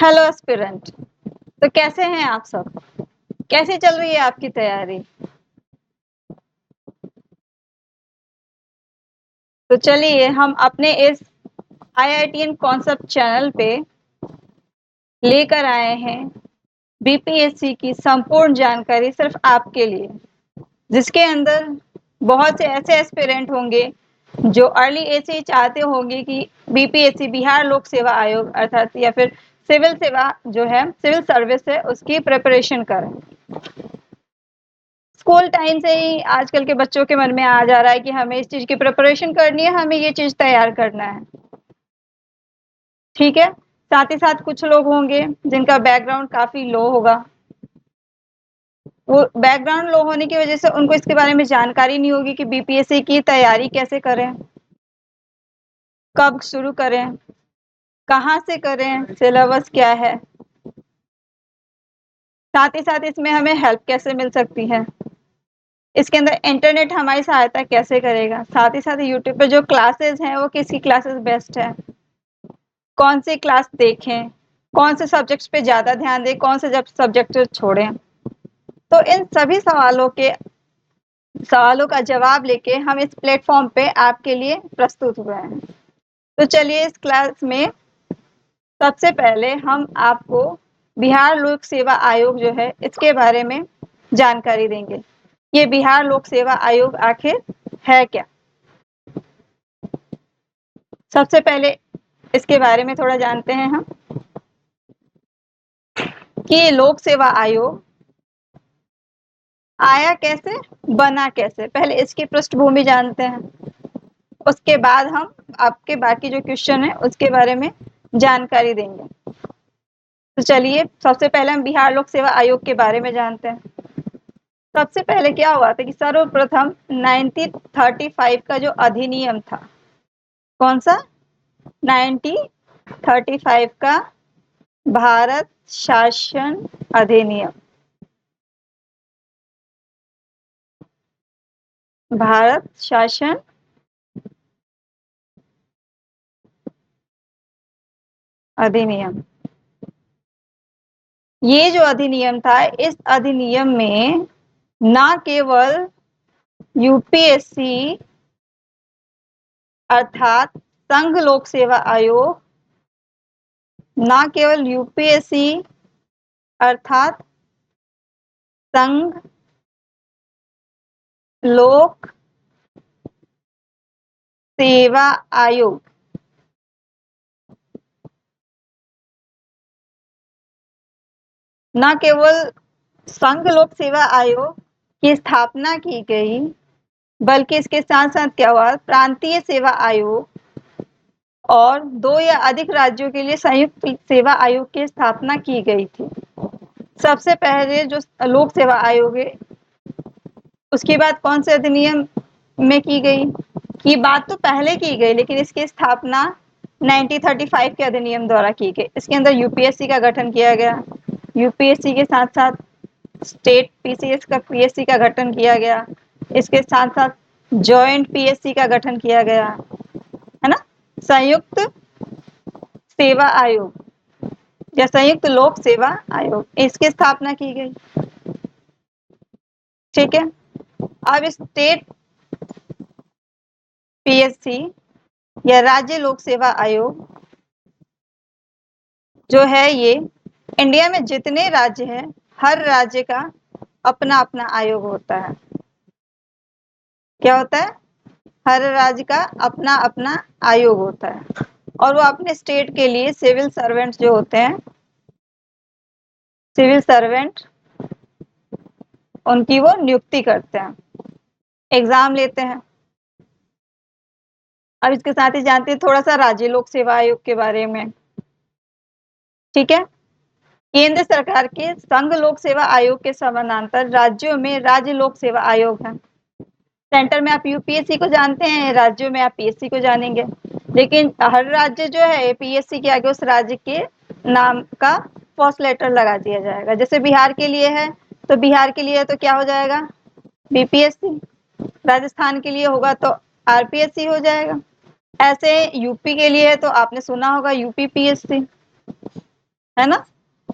Hello aspirant. तो कैसे हैं आप सब? कैसी चल रही है आपकी तैयारी? तो चलिए हम अपने इस आईआईटीएन कॉन्सेप्ट चैनल पे लेकर आए हैं बीपीएससी की संपूर्ण जानकारी सिर्फ आपके लिए, जिसके अंदर बहुत से ऐसे एस्पिरेंट होंगे जो अर्ली एज से ही चाहते होंगे कि बीपीएससी बिहार लोक सेवा आयोग अर्थात या फिर सिविल सेवा जो है सिविल सर्विस है उसकी प्रिपरेशन करें। स्कूल टाइम से ही आजकल के बच्चों के मन में आ जा रहा है कि हमें इस चीज की प्रिपरेशन करनी है, हमें ये चीज तैयार करना है। ठीक है। साथ ही साथ कुछ लोग होंगे जिनका बैकग्राउंड काफी लो होगा। वो बैकग्राउंड लो होने की वजह से उनको इसके बारे में जानकारी नहीं होगी कि बीपीएससी की तैयारी कैसे करें, कब शुरू करें, कहाँ से करें, सिलेबस क्या है, साथ ही साथ इसमें हमें हेल्प कैसे मिल सकती है, इसके अंदर इंटरनेट हमारी सहायता कैसे करेगा, साथ ही साथ यूट्यूब पे जो क्लासेस हैं वो किसकी क्लासेस बेस्ट है, कौन सी क्लास देखें, कौन से सब्जेक्ट्स पे ज्यादा ध्यान दें, कौन से सब्जेक्ट छोड़ें। तो इन सभी सवालों का जवाब लेके हम इस प्लेटफॉर्म पे आपके लिए प्रस्तुत हुए हैं। तो चलिए इस क्लास में सबसे पहले हम आपको बिहार लोक सेवा आयोग जो है इसके बारे में जानकारी देंगे। ये बिहार लोक सेवा आयोग आखिर है क्या? सबसे पहले इसके बारे में थोड़ा जानते हैं हम कि लोक सेवा आयोग आया कैसे, बना कैसे। पहले इसकी पृष्ठभूमि जानते हैं, उसके बाद हम आपके बाकी जो क्वेश्चन है उसके बारे में जानकारी देंगे। तो चलिए सबसे पहले हम बिहार लोक सेवा आयोग के बारे में जानते हैं। सबसे पहले क्या हुआ था कि सर्वप्रथम 1935 का जो अधिनियम था, कौन सा? 1935 का भारत शासन अधिनियम, भारत शासन अधिनियम। ये जो अधिनियम था, इस अधिनियम में ना केवल यूपीएससी अर्थात संघ लोक सेवा आयोग, ना केवल यूपीएससी अर्थात संघ लोक सेवा आयोग, न केवल संघ लोक सेवा आयोग की स्थापना की गई, बल्कि इसके साथ साथ क्या हुआ, प्रांतीय सेवा आयोग और 2 या अधिक राज्यों के लिए संयुक्त सेवा आयोग की स्थापना की गई थी। सबसे पहले जो लोक सेवा आयोग है उसकी बात कौन से अधिनियम में की गई? की बात तो पहले की गई, लेकिन इसकी स्थापना 1935 के अधिनियम द्वारा की गई। इसके अंदर यूपीएससी का गठन किया गया, यूपीएससी के साथ साथ स्टेट पीसीएस का पीएससी का गठन किया गया, इसके साथ साथ जॉइंट पीएससी का गठन किया गया, है ना। संयुक्त सेवा आयोग या संयुक्त लोक सेवा आयोग, इसकी स्थापना की गई। ठीक है। अब स्टेट पीएससी या राज्य लोक सेवा आयोग जो है, ये इंडिया में जितने राज्य हैं हर राज्य का अपना अपना आयोग होता है। क्या होता है? हर राज्य का अपना अपना आयोग होता है और वो अपने स्टेट के लिए सिविल सर्वेंट जो होते हैं, सिविल सर्वेंट, उनकी वो नियुक्ति करते हैं, एग्जाम लेते हैं। अब इसके साथ ही जानते हैं थोड़ा सा राज्य लोक सेवा आयोग के बारे में। ठीक है। केंद्र सरकार के संघ लोक सेवा आयोग के समानांतर राज्यों में राज्य लोक सेवा आयोग है। सेंटर में आप यूपीएससी को जानते हैं, राज्यों में आप पीएससी को जानेंगे, लेकिन हर राज्य जो है पीएससी के आगे उस राज्य के नाम का फर्स्ट लेटर लगा दिया जाएगा। जैसे बिहार के लिए है तो बिहार के लिए तो क्या हो जाएगा? बीपीएससी। राजस्थान के लिए होगा तो आरपीएससी हो जाएगा। ऐसे यूपी के लिए है तो आपने सुना होगा यूपी पीएससी। है ना।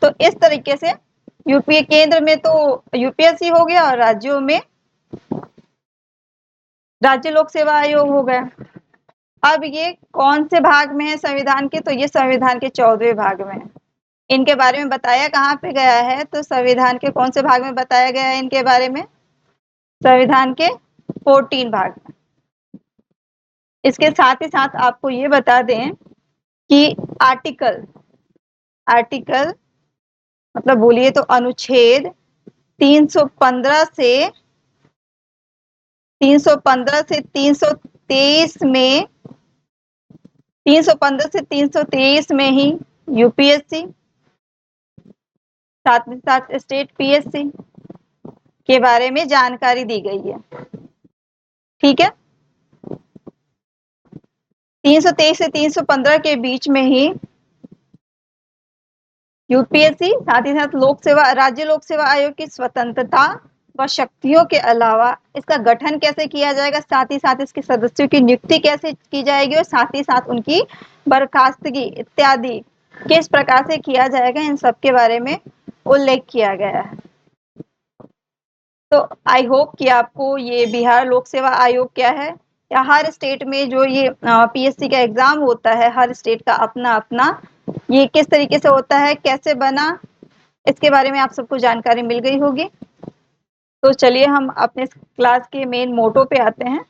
तो इस तरीके से यूपी केंद्र में तो यूपीएससी हो गया और राज्यों में राज्य लोक सेवा आयोग हो गया। अब ये कौन से भाग में है संविधान के, तो ये संविधान के 14वें भाग में है। इनके बारे में बताया कहाँ पे गया है, तो संविधान के कौन से भाग में बताया गया है इनके बारे में, संविधान के 14 भाग में। इसके साथ ही साथ आपको ये बता दें कि आर्टिकल आर्टिकल मतलब बोलिए तो अनुच्छेद 315 से 323 में 315 से 323 में ही यूपीएससी साथ ही साथ स्टेट पीएससी के बारे में जानकारी दी गई है। ठीक है, 323 से 315 के बीच में ही यूपीएससी साथ ही साथ लोक सेवा राज्य लोक सेवा आयोग की स्वतंत्रता व शक्तियों के अलावा इसका गठन कैसे किया जाएगा, साथ ही साथ इसके सदस्यों की नियुक्ति कैसे की जाएगी और साथ ही साथ उनकी बर्खास्तगी इत्यादि किस प्रकार से किया जाएगा, इन सब के बारे में उल्लेख किया गया है। तो आई होप कि आपको ये बिहार लोक सेवा आयोग क्या है, या हर स्टेट में जो ये पीएससी का एग्जाम होता है, हर स्टेट का अपना अपना, ये किस तरीके से होता है, कैसे बना, इसके बारे में आप सबको जानकारी मिल गई होगी। तो चलिए हम अपने क्लास के मेन मोटो पे आते हैं।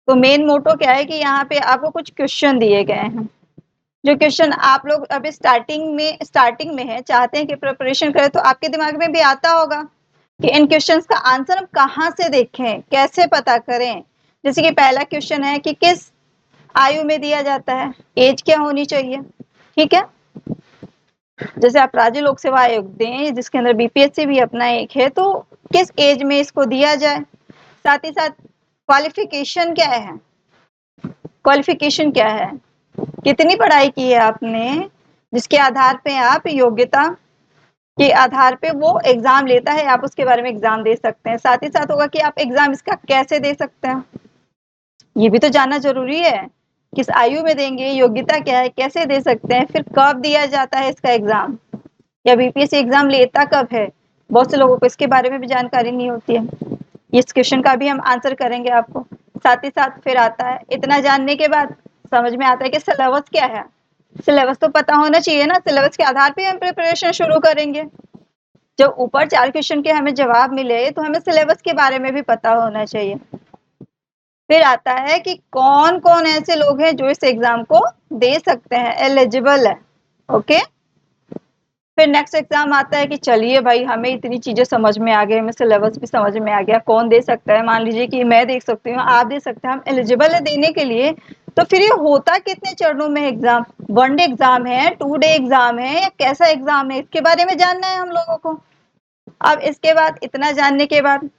तो मेन मोटो क्या है कि यहाँ पे आपको कुछ क्वेश्चन दिए गए हैं, जो क्वेश्चन आप लोग अभी स्टार्टिंग में है, चाहते हैं कि प्रिपरेशन करें, तो आपके दिमाग में भी आता होगा कि इन क्वेश्चंस का आंसर हम कहाँ से देखें, कैसे पता करें। जैसे कि पहला क्वेश्चन है कि किस आयु में दिया जाता है, एज क्या होनी चाहिए। ठीक है, जैसे आप राज्य लोक सेवा आयोग दें जिसके अंदर बीपीएससी भी अपना एक है, तो किस एज में इसको दिया जाए। साथ ही साथ क्वालिफिकेशन क्या है, क्वालिफिकेशन क्या है, कितनी पढ़ाई की है आपने, जिसके आधार पे आप योग्यता के आधार पे वो एग्जाम लेता है, आप उसके बारे में एग्जाम दे सकते हैं। साथ ही साथ होगा कि आप एग्जाम इसका कैसे दे सकते हैं, ये भी तो जानना जरूरी है, किस आयु में देंगे, योग्यता क्या है, कैसे दे सकते हैं, फिर कब दिया जाता है इसका एग्जाम, या बीपीएससी एग्जाम लेता कब है। बहुत से लोगों को इसके बारे में भी जानकारी नहीं होती है। इस क्वेश्चन का भी हम आंसर करेंगे आपको। साथ ही साथ फिर आता है, इतना जानने के बाद समझ में आता है कि सिलेबस क्या है। सिलेबस तो पता होना चाहिए ना, सिलेबस के आधार पे हम प्रिपरेशन शुरू करेंगे। जब ऊपर 4 क्वेश्चन के हमें जवाब मिले तो हमें सिलेबस के बारे में भी पता होना चाहिए। फिर आता है कि कौन कौन ऐसे लोग हैं जो इस एग्जाम को दे सकते हैं, एलिजिबल है। ओके, फिर नेक्स्ट एग्जाम आता है कि चलिए भाई हमें इतनी चीजें समझ में आ गई, हमें सिलेबस भी समझ में आ गया, कौन दे सकता है। मान लीजिए कि मैं देख सकती हूँ, आप दे सकते हैं, हम एलिजिबल है देने के लिए। तो फिर ये होता कितने चरणों में एग्जाम, 1 डे एग्जाम है, 2 डे एग्जाम है, या कैसा एग्जाम है, इसके बारे में जानना है हम लोगों को। अब इसके बाद इतना जानने के बाद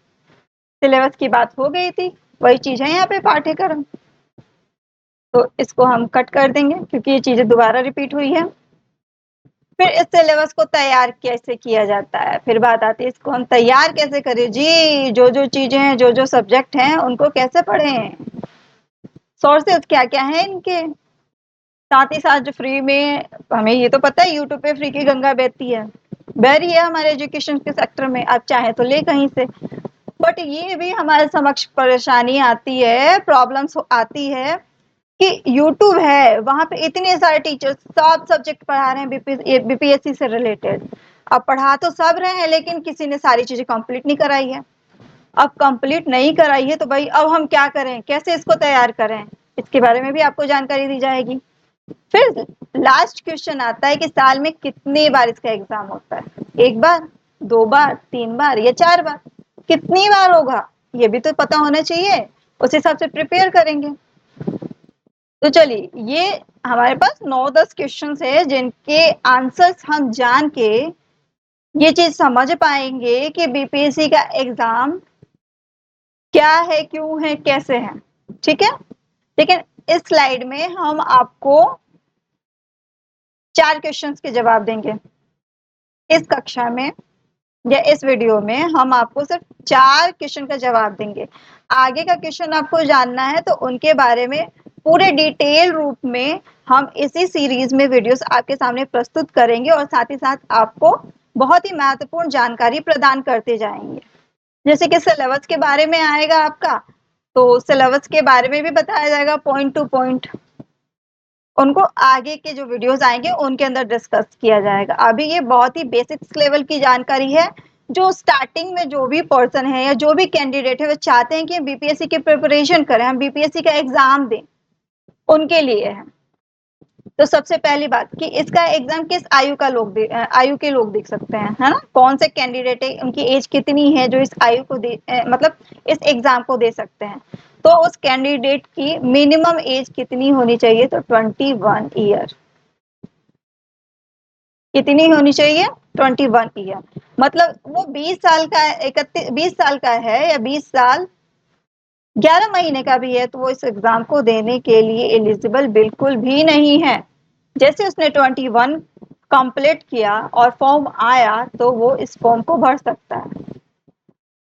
सिलेबस की बात हो गई थी, वही चीज है यहाँ पे पाठ्यक्रम, तो इसको हम कट कर देंगे क्योंकि ये चीजें दोबारा रिपीट हुई है। फिर इस सिलेबस को तैयार कैसे किया जाता है, फिर बात आती है इसको हम तैयार कैसे करें जी, जो जो चीजें हैं, जो जो सब्जेक्ट हैं, उनको कैसे पढ़ें, सोर्सेज क्या क्या हैं इनके। साथ ही साथ जो फ्री में, हमें ये तो पता है यूट्यूब पे फ्री की गंगा बहती है, बह रही है हमारे एजुकेशन के सेक्टर में, आप चाहे तो ले कहीं से। बट ये भी हमारे समक्ष परेशानी आती है, प्रॉब्लम्स आती है कि यूट्यूब है, वहां पे इतने सारे टीचर्स सब सब्जेक्ट पढ़ा रहे हैं बीपीएससी से रिलेटेड। अब पढ़ा तो सब रहे हैं, लेकिन किसी ने सारी चीजें कंप्लीट नहीं कराई है। अब कंप्लीट नहीं कराई है तो भाई अब हम क्या करें, कैसे इसको तैयार करें, इसके बारे में भी आपको जानकारी दी जाएगी। फिर लास्ट क्वेश्चन आता है कि साल में कितनी बार इसका एग्जाम होता है, 1 बार, 2 बार, 3 बार या 4 बार, कितनी बार होगा ये भी तो पता होना चाहिए, उस हिसाब से प्रिपेयर करेंगे। तो चलिए, ये हमारे पास 9-10 क्वेश्चन है जिनके आंसर्स हम जान के ये चीज समझ पाएंगे कि बीपीएससी का एग्जाम क्या है, क्यों है, कैसे है। ठीक है, लेकिन इस स्लाइड में हम आपको 4 क्वेश्चंस के जवाब देंगे। इस कक्षा में या इस वीडियो में हम आपको सिर्फ 4 क्वेश्चन का जवाब देंगे। आगे का क्वेश्चन आपको जानना है तो उनके बारे में पूरे डिटेल रूप में हम इसी सीरीज में वीडियोस आपके सामने प्रस्तुत करेंगे और साथ ही साथ आपको बहुत ही महत्वपूर्ण जानकारी प्रदान करते जाएंगे। जैसे कि सिलेबस के बारे में आएगा आपका, तो सिलेबस के बारे में भी बताया जाएगा पॉइंट टू पॉइंट। उनको आगे के जो वीडियोस आएंगे उनके अंदर डिस्कस किया जाएगा। अभी ये बहुत ही बेसिक्स लेवल की जानकारी है, जो स्टार्टिंग में जो भी पर्सन है या जो भी कैंडिडेट है वो चाहते हैं कि बीपीएससी की प्रिपरेशन करें, हम बीपीएससी का एग्जाम दें, उनके लिए है। तो सबसे पहली बात कि इसका एग्जाम किस आयु का आयु के लोग देख सकते हैं, है ना, कौन से कैंडिडेट है, उनकी एज कितनी है जो इस आयु को मतलब इस एग्जाम को दे सकते हैं। तो उस कैंडिडेट की मिनिमम एज कितनी होनी चाहिए, तो 21 ईयर। कितनी होनी चाहिए, 21 ईयर। मतलब वो 20 साल का 20 साल का है या 20 साल 11 महीने का भी है तो वो इस एग्जाम को देने के लिए एलिजिबल बिल्कुल भी नहीं है। जैसे उसने 21 कंप्लीट किया और फॉर्म आया तो वो इस फॉर्म को भर सकता है।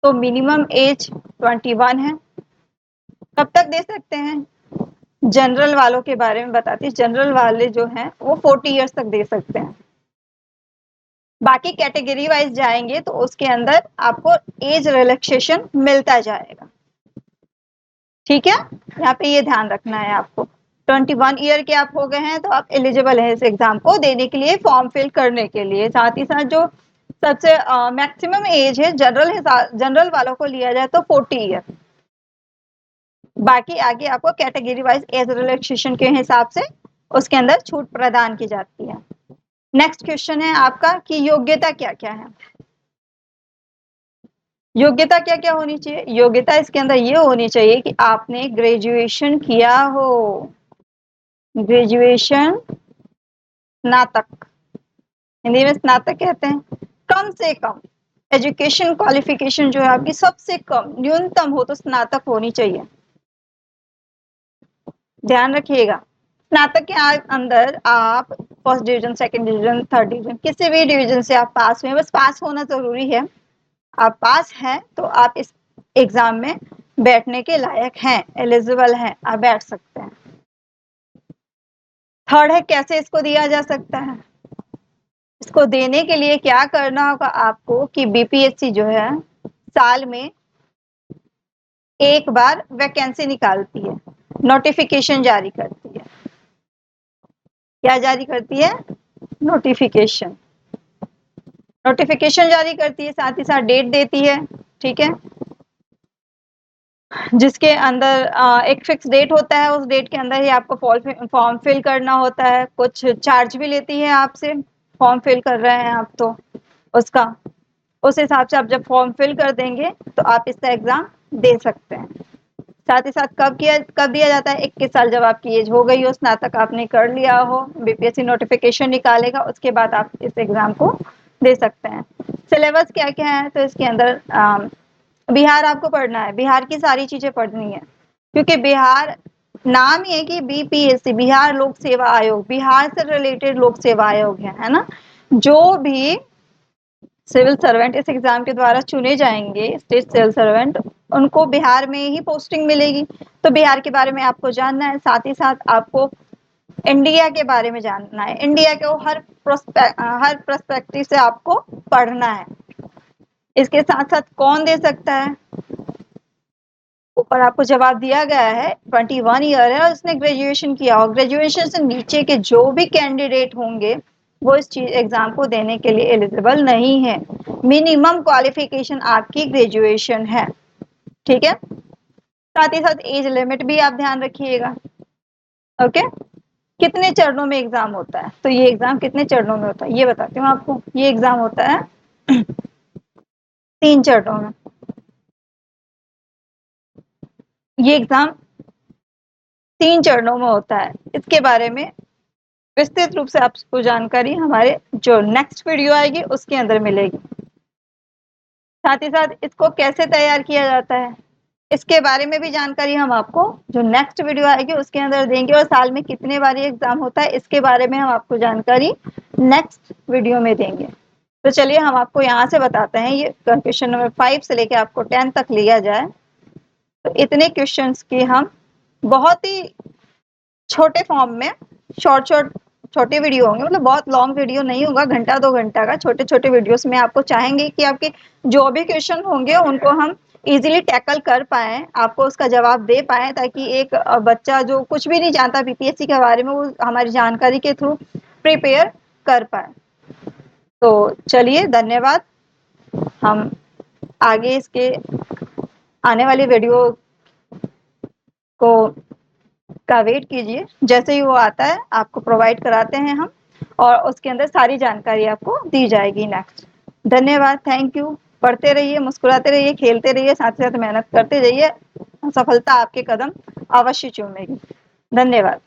तो मिनिमम एज 21 है। कब तक दे सकते हैं, जनरल वालों के बारे में बताती हूँ। जनरल वाले जो हैं वो 40 ईयर्स तक दे सकते हैं। बाकी कैटेगरी वाइज जाएंगे तो उसके अंदर आपको एज रिलैक्सेशन मिलता जाएगा। ठीक है, यहाँ पे ये ध्यान रखना है आपको। 21 ईयर के आप हो गए हैं तो आप एलिजिबल है इस एग्जाम को देने के लिए, फॉर्म फिल करने के लिए। साथ ही साथ जो सबसे मैक्सिमम एज है जनरल वालों को लिया जाए तो 40 ईयर। बाकी आगे आपको कैटेगरी वाइज एज रिलैक्सेशन के हिसाब से उसके अंदर छूट प्रदान की जाती है। नेक्स्ट क्वेश्चन है आपका कि योग्यता क्या क्या है। योग्यता क्या क्या होनी चाहिए, योग्यता इसके अंदर ये होनी चाहिए कि आपने ग्रेजुएशन किया हो, ग्रेजुएशन, स्नातक, हिंदी में स्नातक कहते हैं। कम से कम एजुकेशन क्वालिफिकेशन जो है आपकी सबसे कम न्यूनतम हो तो स्नातक होनी चाहिए, ध्यान रखिएगा। स्नातक के अंदर आप first division, second division, third division, किसी भी डिवीजन से आप पास हुए, बस पास होना जरूरी है। आप पास हैं तो आप इस एग्जाम में बैठने के लायक हैं, एलिजिबल हैं, आप बैठ सकते हैं। थर्ड है कैसे इसको दिया जा सकता है। इसको देने के लिए क्या करना होगा आपको कि बीपीएससी जो है साल में एक बार वैकेंसी निकालती है, नोटिफिकेशन जारी करती है। क्या जारी करती है, नोटिफिकेशन, नोटिफिकेशन जारी करती है, साथ ही साथ डेट देती है। ठीक है, जिसके अंदर एक फिक्स डेट होता है, उस डेट के अंदर ही आपको फॉर्म फिल करना होता है। कुछ चार्ज भी लेती है आपसे, फॉर्म फिल कर रहे हैं आप तो उसका, उस हिसाब से आप जब फॉर्म फिल कर देंगे तो आप इसका एग्जाम दे सकते हैं। साथ ही साथ कब दिया जाता है, 21 साल जब आपकी एज हो गई हो, स्नातक आपने कर लिया हो, बीपीएससी नोटिफिकेशन निकालेगा, उसके बाद आप इस एग्जाम को दे सकते हैं। सिलेबस क्या क्या है, तो इसके अंदर बिहार आपको पढ़ना है, बिहार की सारी चीजें पढ़नी है, क्योंकि बिहार नाम ही है कि बीपीएससी, बिहार लोक सेवा आयोग, बिहार से रिलेटेड लोक सेवा आयोग है ना। जो भी सिविल सर्वेंट इस एग्जाम के द्वारा चुने जाएंगे, स्टेट सिविल सर्वेंट, उनको बिहार में ही पोस्टिंग मिलेगी। तो बिहार के बारे में आपको जानना है, साथ ही साथ आपको इंडिया के बारे में जानना है, इंडिया को हर पर्सपेक्टिव से आपको पढ़ना है। इसके साथ साथ कौन दे सकता है, ऊपर आपको जवाब दिया गया है, 21 ईयर है और उसने ग्रेजुएशन किया हो। ग्रेजुएशन से नीचे के जो भी कैंडिडेट होंगे वो इस चीज एग्जाम को देने के लिए एलिजिबल नहीं है। मिनिमम क्वालिफिकेशन आपकी ग्रेजुएशन है। ठीक है, साथ ही साथ एज लिमिट भी आप ध्यान रखिएगा। ओके, कितने चरणों में एग्जाम होता है, तो ये एग्जाम कितने चरणों में होता है ये बताती हूँ आपको। ये एग्जाम होता है 3 चरणों में। ये एग्जाम 3 चरणों में होता है। इसके बारे में विस्तृत रूप से आपको जानकारी हमारे जो नेक्स्ट वीडियो आएगी उसके अंदर मिलेगी। साथ ही साथ इसको कैसे तैयार किया जाता है इसके बारे में भी जानकारी हम आपको जो नेक्स्ट वीडियो आएगी उसके अंदर देंगे, और साल में कितने बार ये एग्जाम होता है इसके बारे में हम आपको जानकारी नेक्स्ट वीडियो में देंगे। तो चलिए हम आपको यहाँ से बताते हैं, ये क्वेश्चन नंबर 5 से लेके आपको 10 तक लिया जाए तो इतने क्वेश्चंस की हम बहुत ही छोटे फॉर्म में छोटे वीडियो होंगे, मतलब बहुत लॉन्ग वीडियो नहीं होगा, घंटा 2 घंटा का छोटे-छोटे वीडियोस में आपको चाहेंगे कि आपके जो भी क्वेश्चन होंगे उनको हम इजीली टैकल कर पाएँ, आपको उसका जवाब दे पाएँ, ताकि एक बच्चा जो कुछ भी नहीं जानता बीपीएससी के बारे में, वो हमारी जानकारी के थ्रू प्रिपेयर कर पाए। तो चलिए, धन्यवाद। हम आगे इसके आने वाली वीडियो को का वेट कीजिए, जैसे ही वो आता है आपको प्रोवाइड कराते हैं हम, और उसके अंदर सारी जानकारी आपको दी जाएगी नेक्स्ट। धन्यवाद, थैंक यू। पढ़ते रहिए, मुस्कुराते रहिए, खेलते रहिए, साथ ही साथ मेहनत करते जाइए, सफलता आपके कदम अवश्य चूमेगी। धन्यवाद।